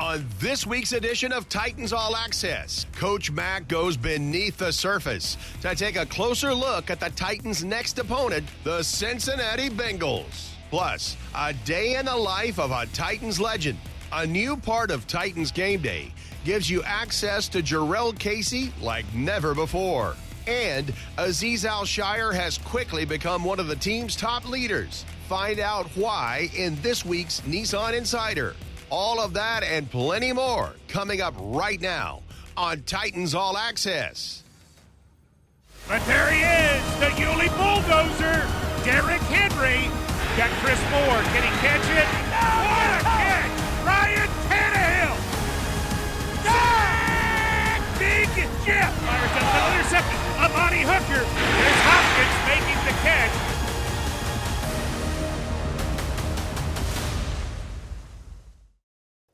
On this week's edition of Titans All Access, Coach Mack goes beneath the surface to take a closer look at the Titans' next opponent, the Cincinnati Bengals. Plus, a day in the life of a Titans legend. A new part of Titans Game Day gives you access to Jarrell Casey like never before. And Azeez Al-Shire has quickly become one of the team's top leaders. Find out why in this week's Nissan Insider. All of that and plenty more coming up right now on Titans All Access. But there he is, the Yulee Bulldozer, Derrick Henry. Got Chris Moore. Can he catch it? What a catch! Ryan Tannehill! Big Jeff fires up the interception. Amani Hooker. There's Hopkins making the catch.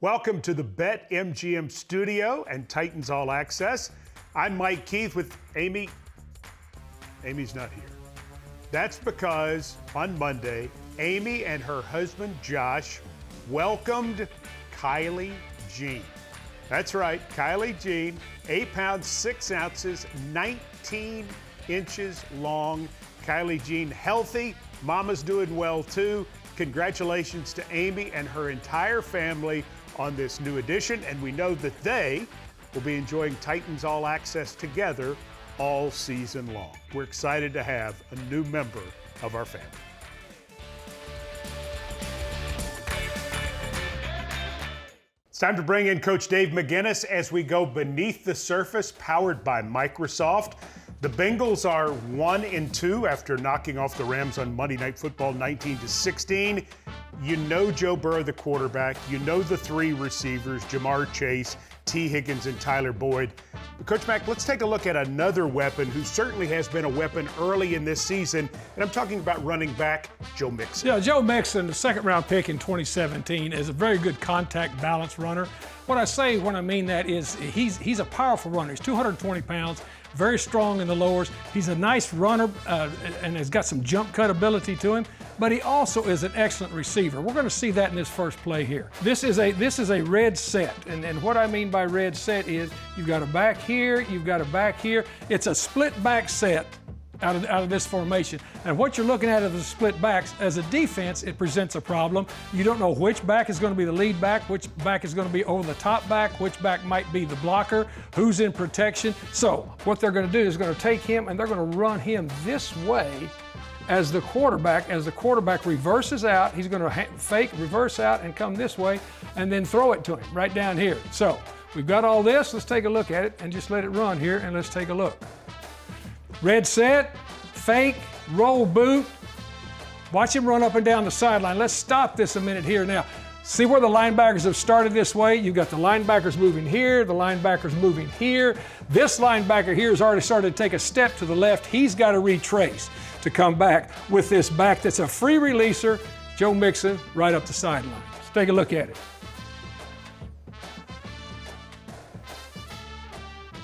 Welcome to the BetMGM studio and Titans All Access. I'm Mike Keith with Amy. Amy's not here. That's because on Monday, Amy and her husband Josh welcomed Kylie Jean. That's right, Kylie Jean, 8 pounds, 6 ounces, 19 inches long. Kylie Jean healthy, mama's doing well too. Congratulations to Amy and her entire family on this new edition, and we know that they will be enjoying Titans All Access together all season long. We're excited to have a new member of our family. It's time to bring in Coach Dave McGinnis as we go beneath the surface, powered by Microsoft. The Bengals are 1-2 after knocking off the Rams on Monday Night Football 19-16. You know Joe Burrow, the quarterback. You know the 3 receivers, Jamar Chase, T. Higgins, and Tyler Boyd. Coach Mack, let's take a look at another weapon who certainly has been a weapon early in this season, and I'm talking about running back Joe Mixon. Yeah, Joe Mixon, the second-round pick in 2017, is a very good contact balance runner. What I say when I mean that is he's a powerful runner. He's 220 pounds, very strong in the lowers. He's a nice runner and has got some jump cut ability to him, but he also is an excellent receiver. We're going to see that in this first play here. This is a red set, and what I mean by red set is you've got a back here, you've got a back here. It's a split back set out of this formation. And what you're looking at is the split backs. As a defense, it presents a problem. You don't know which back is going to be the lead back, which back is going to be over the top back, which back might be the blocker, who's in protection. So what they're going to do is going to take him and they're going to run him this way as the quarterback. As the quarterback reverses out, he's going to fake, reverse out, and come this way, and then throw it to him right down here. So we've got all this. Let's take a look at it and just let it run here, and let's take a look. Red set, fake, roll boot. Watch him run up and down the sideline. Let's stop this a minute here now. See where the linebackers have started this way? You've got the linebackers moving here, the linebackers moving here. This linebacker here has already started to take a step to the left. He's got to retrace to come back with this back that's a free releaser, Joe Mixon, right up the sideline. Let's take a look at it.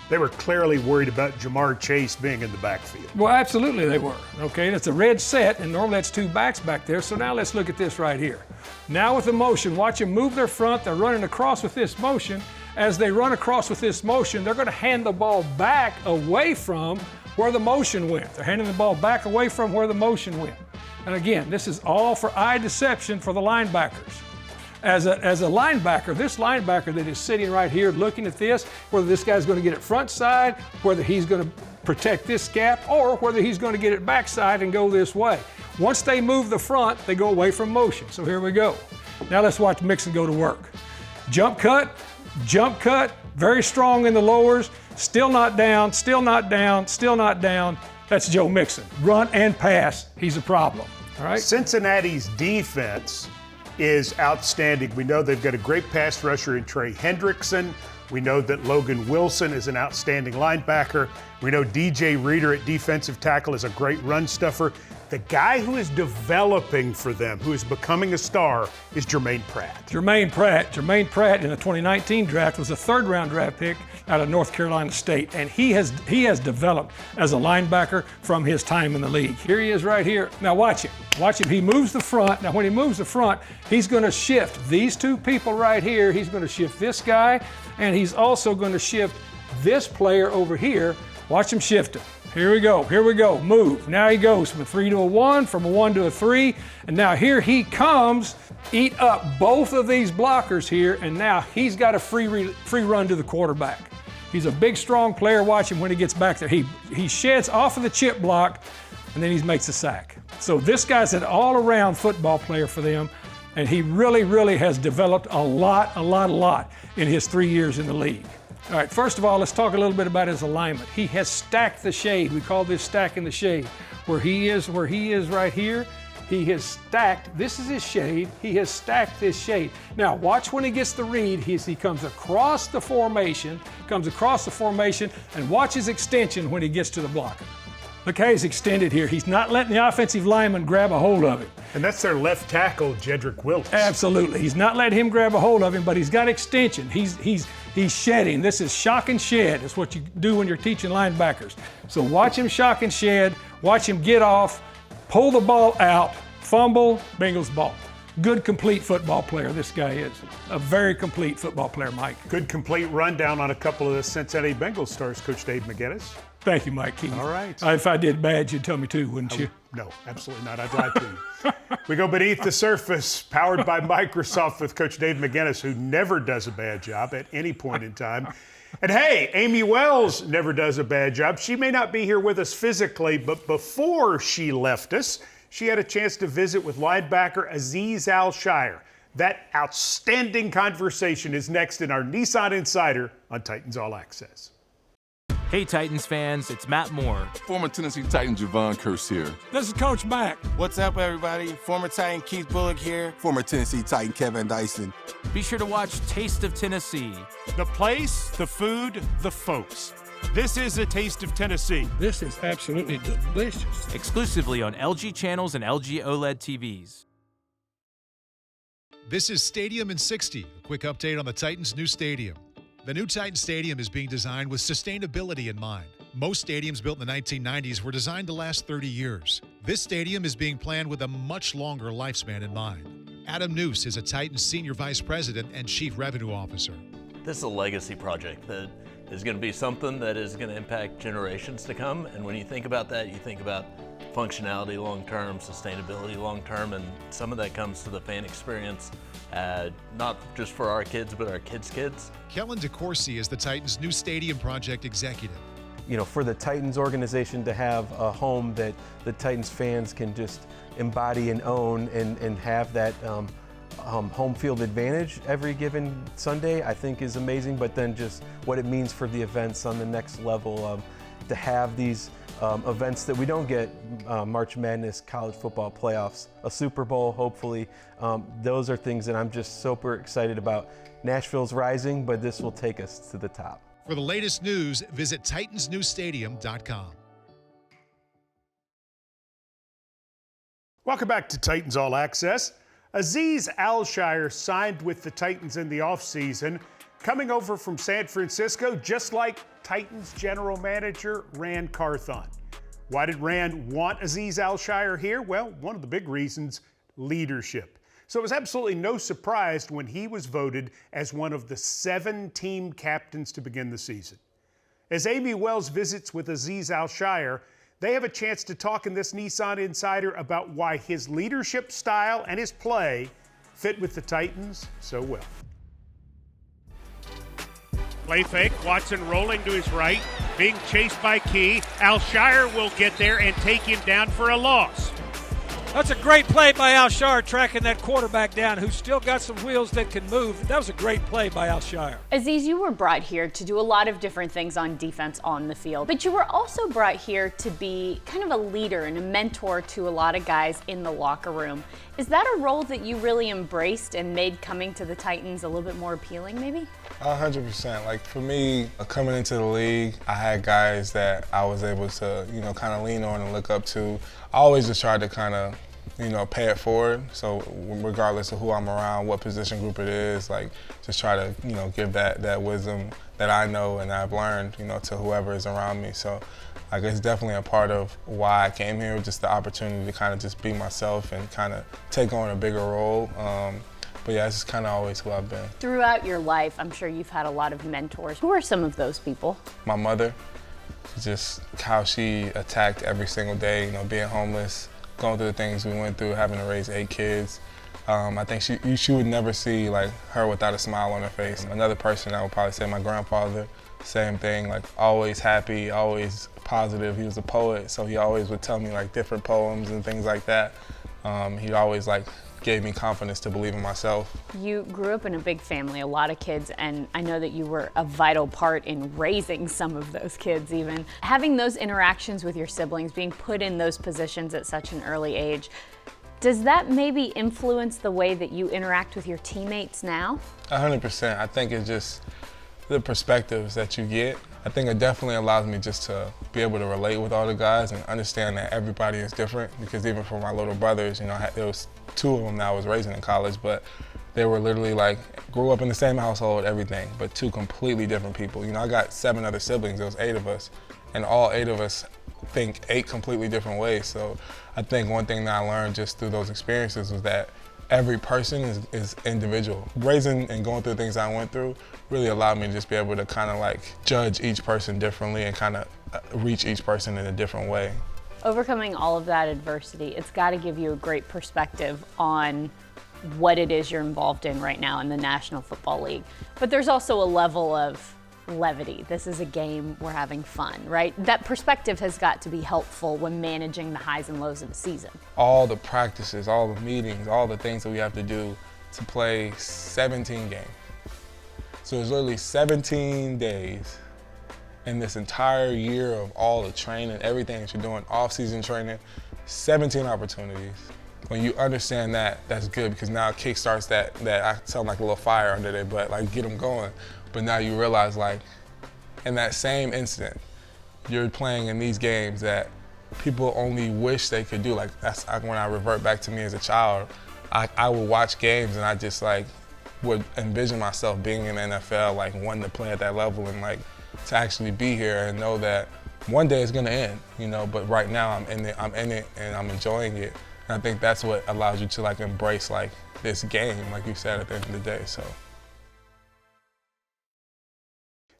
They were clearly worried about Jamar Chase being in the backfield. Well, absolutely they were. Okay, that's a red set, and normally that's 2 backs back there. So now let's look at this right here. Now with the motion, watch them move their front. They're running across with this motion. As they run across with this motion, they're going to hand the ball back away from where the motion went. They're handing the ball back away from where the motion went. And again, this is all for eye deception for the linebackers. As a linebacker, this linebacker that is sitting right here looking at this, whether this guy's going to get it front side, whether he's going to protect this gap, or whether he's going to get it backside and go this way. Once they move the front, they go away from motion. So here we go. Now let's watch Mixon go to work. Jump cut, very strong in the lowers, still not down, still not down, still not down. That's Joe Mixon. Run and pass, he's a problem. All right. Cincinnati's defense is outstanding. We know they've got a great pass rusher in Trey Hendrickson. We know that Logan Wilson is an outstanding linebacker. We know DJ Reader at defensive tackle is a great run stuffer. The guy who is developing for them, who is becoming a star, is Jermaine Pratt. Jermaine Pratt in the 2019 draft was a third-round draft pick out of North Carolina State, and he has developed as a linebacker from his time in the league. Here he is right here. Now watch him. Watch him. He moves the front. Now when he moves the front, he's going to shift these two people right here. He's going to shift this guy, and he's also going to shift this player over here. Watch him shift him. Here we go, move. Now he goes from a 3 to a 1, from a 1 to a 3, and now here he comes, eat up both of these blockers here, and now he's got a free run to the quarterback. He's a big, strong player. Watch him when he gets back there. He sheds off of the chip block, and then he makes a sack. So this guy's an all-around football player for them, and he really, really has developed a lot in his 3 years in the league. All right, first of all, let's talk a little bit about his alignment. He has stacked the shade. We call this stacking the shade. Where he is right here, he has stacked, this is his shade, he has stacked this shade. Now, watch when he gets the read, he comes across the formation, and watch his extension when he gets to the blocker. Look how he's extended here. He's not letting the offensive lineman grab a hold of him. And that's their left tackle, Jedrick Willis. Absolutely. He's not letting him grab a hold of him, but he's got extension. He's shedding. This is shock and shed. It's what you do when you're teaching linebackers. So watch him shock and shed. Watch him get off, pull the ball out, fumble, Bengals ball. Good, complete football player this guy is. A very complete football player, Mike. Good, complete rundown on a couple of the Cincinnati Bengals stars, Coach Dave McGinnis. Thank you, Mike Keith. All right. If I did bad, you'd tell me too, wouldn't you? No, absolutely not. I'd lie to you. We go beneath the surface, powered by Microsoft with Coach Dave McGinnis, who never does a bad job at any point in time. And hey, Amy Wells never does a bad job. She may not be here with us physically, but before she left us, she had a chance to visit with linebacker Azeez Al-Shaair. That outstanding conversation is next in our Nissan Insider on Titans All Access. Hey Titans fans, it's Matt Moore. Former Tennessee Titan Javon Kearse here. This is Coach Mack. What's up, everybody? Former Titan Keith Bullock here. Former Tennessee Titan Kevin Dyson. Be sure to watch Taste of Tennessee. The place, the food, the folks. This is a taste of Tennessee. This is absolutely delicious. Exclusively on LG channels and LG OLED TVs. This is Stadium in 60, a quick update on the Titans' new stadium. The new Titan Stadium is being designed with sustainability in mind. Most stadiums built in the 1990s were designed to last 30 years. This stadium is being planned with a much longer lifespan in mind. Adam Noose is a Titans Senior Vice President and Chief Revenue Officer. This is a legacy project that is going to be something that is going to impact generations to come. And when you think about that, you think about functionality long-term, sustainability long-term, and some of that comes to the fan experience, not just for our kids, but our kids' kids. Kellen DeCourcy is the Titans' new stadium project executive. You know, for the Titans organization to have a home that the Titans fans can just embody and own and have that home field advantage every given Sunday, I think is amazing. But then just what it means for the events on the next level, to have these events that we don't get, March Madness, college football playoffs, a Super Bowl, hopefully. Those are things that I'm just super excited about. Nashville's rising, but this will take us to the top. For the latest news, visit TitansNewStadium.com. Welcome back to Titans All Access. Azeez Al-Shaair signed with the Titans in the offseason, coming over from San Francisco, just like Titans general manager Rand Carthon. Why did Rand want Azeez Al-Shaair here? Well, one of the big reasons, leadership. So it was absolutely no surprise when he was voted as one of the 7 team captains to begin the season. As Amy Wells visits with Azeez Al-Shaair, they have a chance to talk in this Nissan Insider about why his leadership style and his play fit with the Titans so well. Play fake, Watson rolling to his right, being chased by Key. Al-Shaair will get there and take him down for a loss. That's a great play by Alshire, tracking that quarterback down who's still got some wheels that can move. That was a great play by Alshire. Aziz, you were brought here to do a lot of different things on defense on the field, but you were also brought here to be kind of a leader and a mentor to a lot of guys in the locker room. Is that a role that you really embraced and made coming to the Titans a little bit more appealing, maybe? 100%. Like for me, coming into the league, I had guys that I was able to, kind of lean on and look up to. I always just tried to kind of, pay it forward. So regardless of who I'm around, what position group it is, like just try to, give that wisdom that I know and I've learned, to whoever is around me. So like it's definitely a part of why I came here, just the opportunity to kind of just be myself and kind of take on a bigger role. But yeah, it's just kind of always who I've been. Throughout your life, I'm sure you've had a lot of mentors. Who are some of those people? My mother, just how she attacked every single day, being homeless, going through the things we went through, having to raise 8 kids. I think she would never see like her without a smile on her face. Another person, I would probably say my grandfather, same thing, like always happy, always positive. He was a poet, so he always would tell me like different poems and things like that. He always like gave me confidence to believe in myself. You grew up in a big family, a lot of kids, and I know that you were a vital part in raising some of those kids even. Having those interactions with your siblings, being put in those positions at such an early age, does that maybe influence the way that you interact with your teammates now? 100%. I think it's just the perspectives that you get. I think it definitely allows me just to be able to relate with all the guys and understand that everybody is different, because even for my little brothers, there was 2 of them that I was raising in college, but they were literally like, grew up in the same household, everything, but 2 completely different people. I got 7 other siblings, there was 8 of us, and all 8 of us think 8 completely different ways. So I think one thing that I learned just through those experiences was that every person is individual. Raising and going through things I went through really allowed me to just be able to kind of like judge each person differently and kind of reach each person in a different way. Overcoming all of that adversity, it's got to give you a great perspective on what it is you're involved in right now in the National Football League. But there's also a level of levity. This is a game, we're having fun, right? That perspective has got to be helpful when managing the highs and lows of the season. All the practices, all the meetings, all the things that we have to do to play 17 games. So it's literally 17 days in this entire year of all the training, everything that you're doing, off-season training, 17 opportunities. When you understand that, that's good, because now it kickstarts that I sound like a little fire under their butt, like get them going. But now you realize, like, in that same instant, you're playing in these games that people only wish they could do. Like, that's when I revert back to me as a child. I would watch games and I just, like, would envision myself being in the NFL, like, wanting to play at that level and, like, to actually be here and know that one day it's gonna end, but right now I'm in it and I'm enjoying it. And I think that's what allows you to, like, embrace, like, this game, like you said, at the end of the day, so.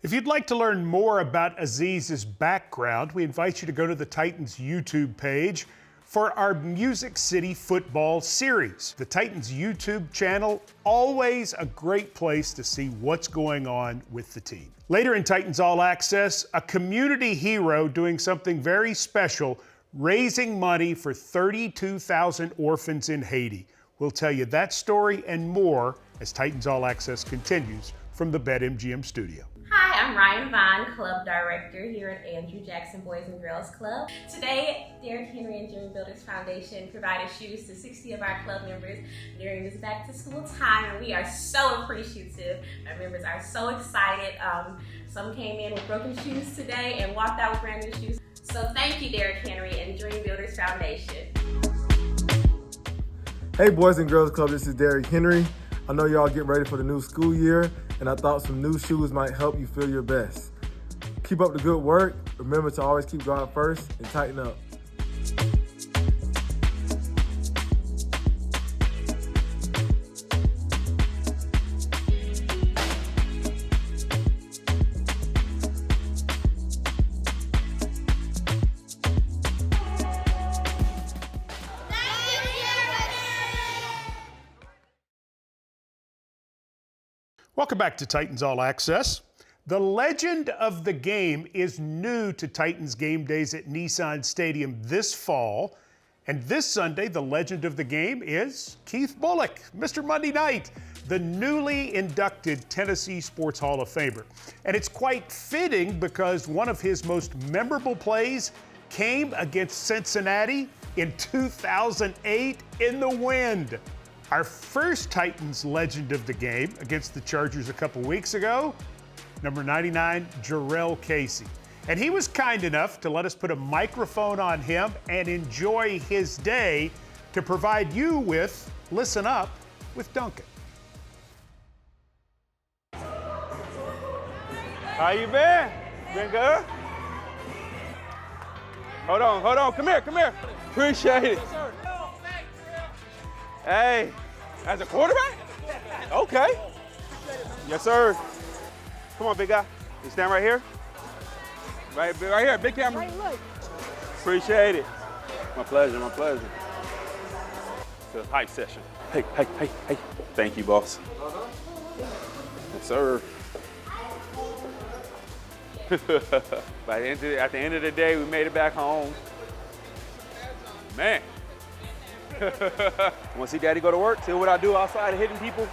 If you'd like to learn more about Aziz's background, we invite you to go to the Titans YouTube page for our Music City football series. The Titans YouTube channel, always a great place to see what's going on with the team. Later in Titans All Access, a community hero doing something very special, raising money for 32,000 orphans in Haiti. We'll tell you that story and more as Titans All Access continues from the BetMGM studio. Hi, I'm Ryan Vaughn, Club Director here at Andrew Jackson Boys and Girls Club. Today, Derrick Henry and Dream Builders Foundation provided shoes to 60 of our club members during this back to school time, and we are so appreciative. Our members are so excited. Some came in with broken shoes today and walked out with brand new shoes. So thank you, Derrick Henry and Dream Builders Foundation. Hey Boys and Girls Club, this is Derrick Henry. I know y'all getting ready for the new school year, and I thought some new shoes might help you feel your best. Keep up the good work. Remember to always keep God first and tighten up. Welcome back to Titans All Access. The legend of the game is new to Titans game days at Nissan Stadium this fall, And this Sunday, the legend of the game is Keith Bulluck, Mr. Monday Night, the newly inducted Tennessee Sports Hall of Famer. And it's quite fitting because one of his most memorable plays came against Cincinnati in 2008 in the wind. Our first Titans legend of the game against the Chargers a couple weeks ago, number 99, Jarrell Casey. And he was kind enough to let us put a microphone on him and enjoy his day to provide you with Listen Up with Duncan. How you been? Been good? Hold on. Come here. Appreciate it. Hey, as a quarterback? Okay. Yes, sir. Come on, big guy. You stand right here. Right here, big camera. Appreciate it. My pleasure. It's a hype session. Hey. Thank you, boss. Yes, sir. At the end of the day, we made it back home. Man. Want to see Daddy go to work? See what I do outside of hitting people?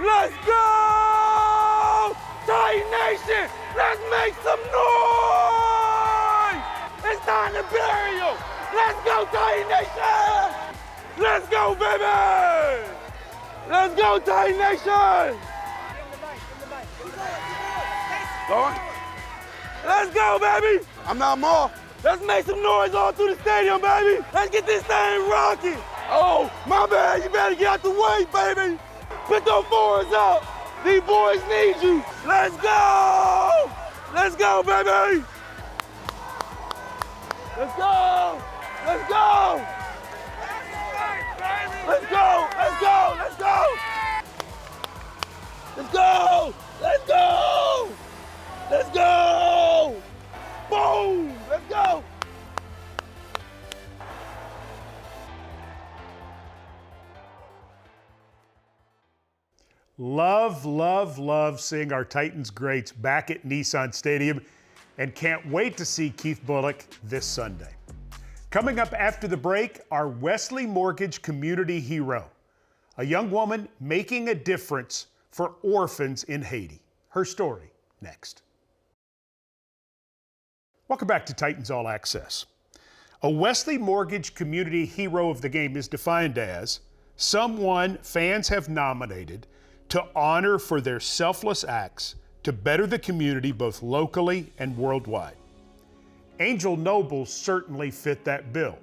Let's go! Titan Nation! Let's make some noise! It's time to bury you! Let's go, Titan Nation! Let's go, baby! Let's go, Titan Nation! Going? Let's go, baby! I'm not more. Let's make some noise all through the stadium, baby! Let's get this thing rocking! Oh, my bad, you better get out the way, baby! Put those fours up! These boys need you! Let's go! Let's go, baby! Let's go! Let's go! Let's go! Let's go! Let's go! Let's go! Let's go! Let's go! Boom! Let's go! Love seeing our Titans greats back at Nissan Stadium, and can't wait to see Keith Bulluck this Sunday. Coming up after the break, our Wesley Mortgage community hero, a young woman making a difference for orphans in Haiti. Her story next. Welcome back to Titans All Access. A Wesley Mortgage community hero of the game is defined as someone fans have nominated to honor for their selfless acts to better the community both locally and worldwide. Angel Noble certainly fit that bill,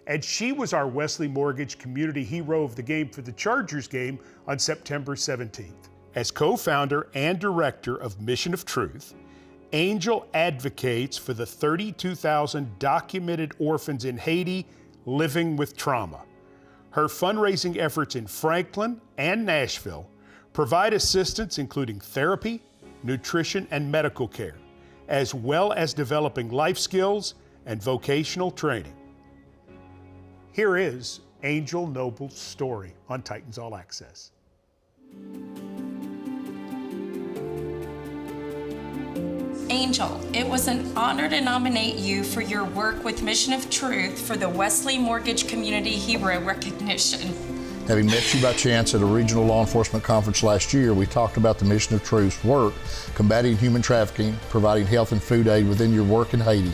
and she was our Wesley Mortgage community hero of the game for the Chargers game on September 17th. As co-founder and director of Mission of Truth, Angel advocates for the 32,000 documented orphans in Haiti living with trauma. Her fundraising efforts in Franklin and Nashville provide assistance including therapy, nutrition, and medical care, as well as developing life skills and vocational training. Here is Angel Noble's story on Titans All Access. Angel, it was an honor to nominate you for your work with Mission of Truth for the Wesley Mortgage Community Hero recognition. Having met you by chance at a regional law enforcement conference last year, we talked about the Mission of Truth's work combating human trafficking, providing health and food aid within your work in Haiti.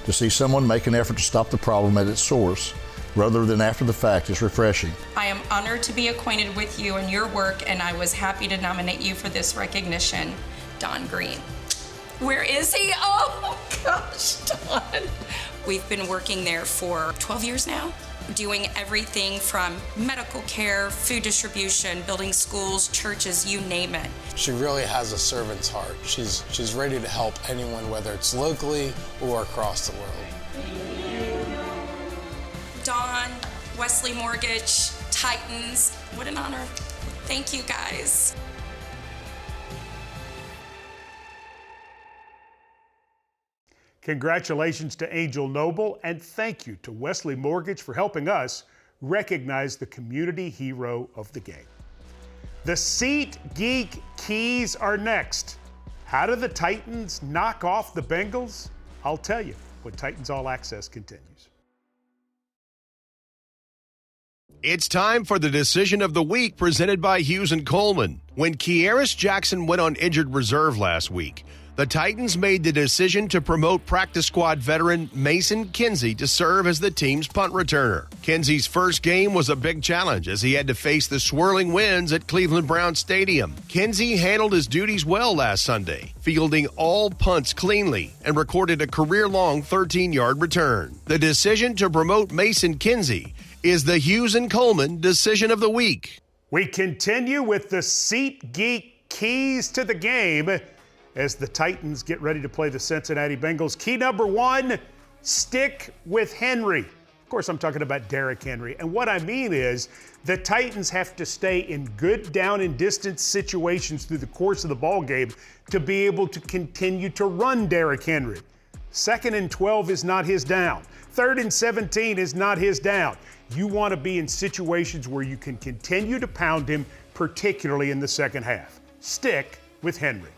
To see someone make an effort to stop the problem at its source, rather than after the fact, is refreshing. I am honored to be acquainted with you and your work, and I was happy to nominate you for this recognition. Don Green. Where is he? Oh gosh, Don. We've been working there for 12 years now, doing everything from medical care, food distribution, building schools, churches, you name it. She really has a servant's heart. She's ready to help anyone, whether it's locally or across the world. Dawn, Wesley Mortgage, Titans, what an honor. Thank you guys. Congratulations to Angel Noble, and thank you to Wesley Mortgage for helping us recognize the community hero of the game. The Seat Geek Keys are next. How do the Titans knock off the Bengals? I'll tell you when Titans All Access continues. It's time for the decision of the week presented by Hughes & Coleman. When Kearis Jackson went on injured reserve last week, the Titans made the decision to promote practice squad veteran Mason Kinsey to serve as the team's punt returner. Kinsey's first game was a big challenge as he had to face the swirling winds at Cleveland Brown Stadium. Kinsey handled his duties well last Sunday, fielding all punts cleanly and recorded a career-long 13-yard return. The decision to promote Mason Kinsey is the Hughes & Coleman decision of the week. We continue with the Seat Geek keys to the game as the Titans get ready to play the Cincinnati Bengals. Key number one, stick with Henry. Of course, I'm talking about Derrick Henry. And what I mean is the Titans have to stay in good down and distance situations through the course of the ball game to be able to continue to run Derrick Henry. 2nd and 12 is not his down. 3rd and 17 is not his down. You want to be in situations where you can continue to pound him, particularly in the second half. Stick with Henry.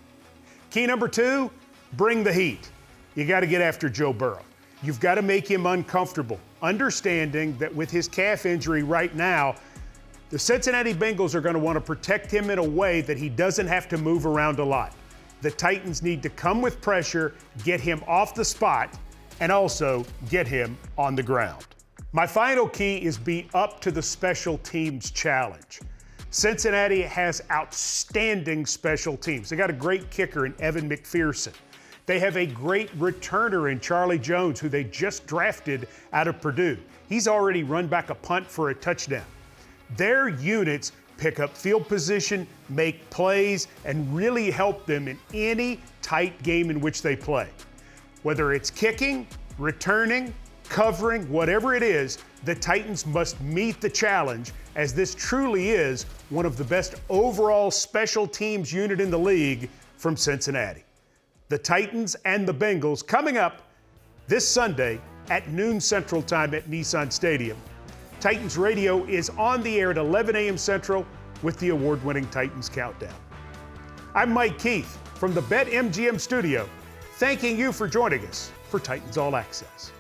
Key number two, bring the heat. You got to get after Joe Burrow. You've got to make him uncomfortable, understanding that with his calf injury right now, the Cincinnati Bengals are going to want to protect him in a way that he doesn't have to move around a lot. The Titans need to come with pressure, get him off the spot, and also get him on the ground. My final key is be up to the special teams challenge. Cincinnati has outstanding special teams. They got a great kicker in Evan McPherson. They have a great returner in Charlie Jones, who they just drafted out of Purdue. He's already run back a punt for a touchdown. Their units pick up field position, make plays, and really help them in any tight game in which they play. Whether it's kicking, returning, covering, whatever it is, the Titans must meet the challenge, as this truly is one of the best overall special teams unit in the league from Cincinnati. The Titans and the Bengals coming up this Sunday at noon Central Time at Nissan Stadium. Titans Radio is on the air at 11 a.m. Central with the award-winning Titans Countdown. I'm Mike Keith from the BetMGM studio, thanking you for joining us for Titans All Access.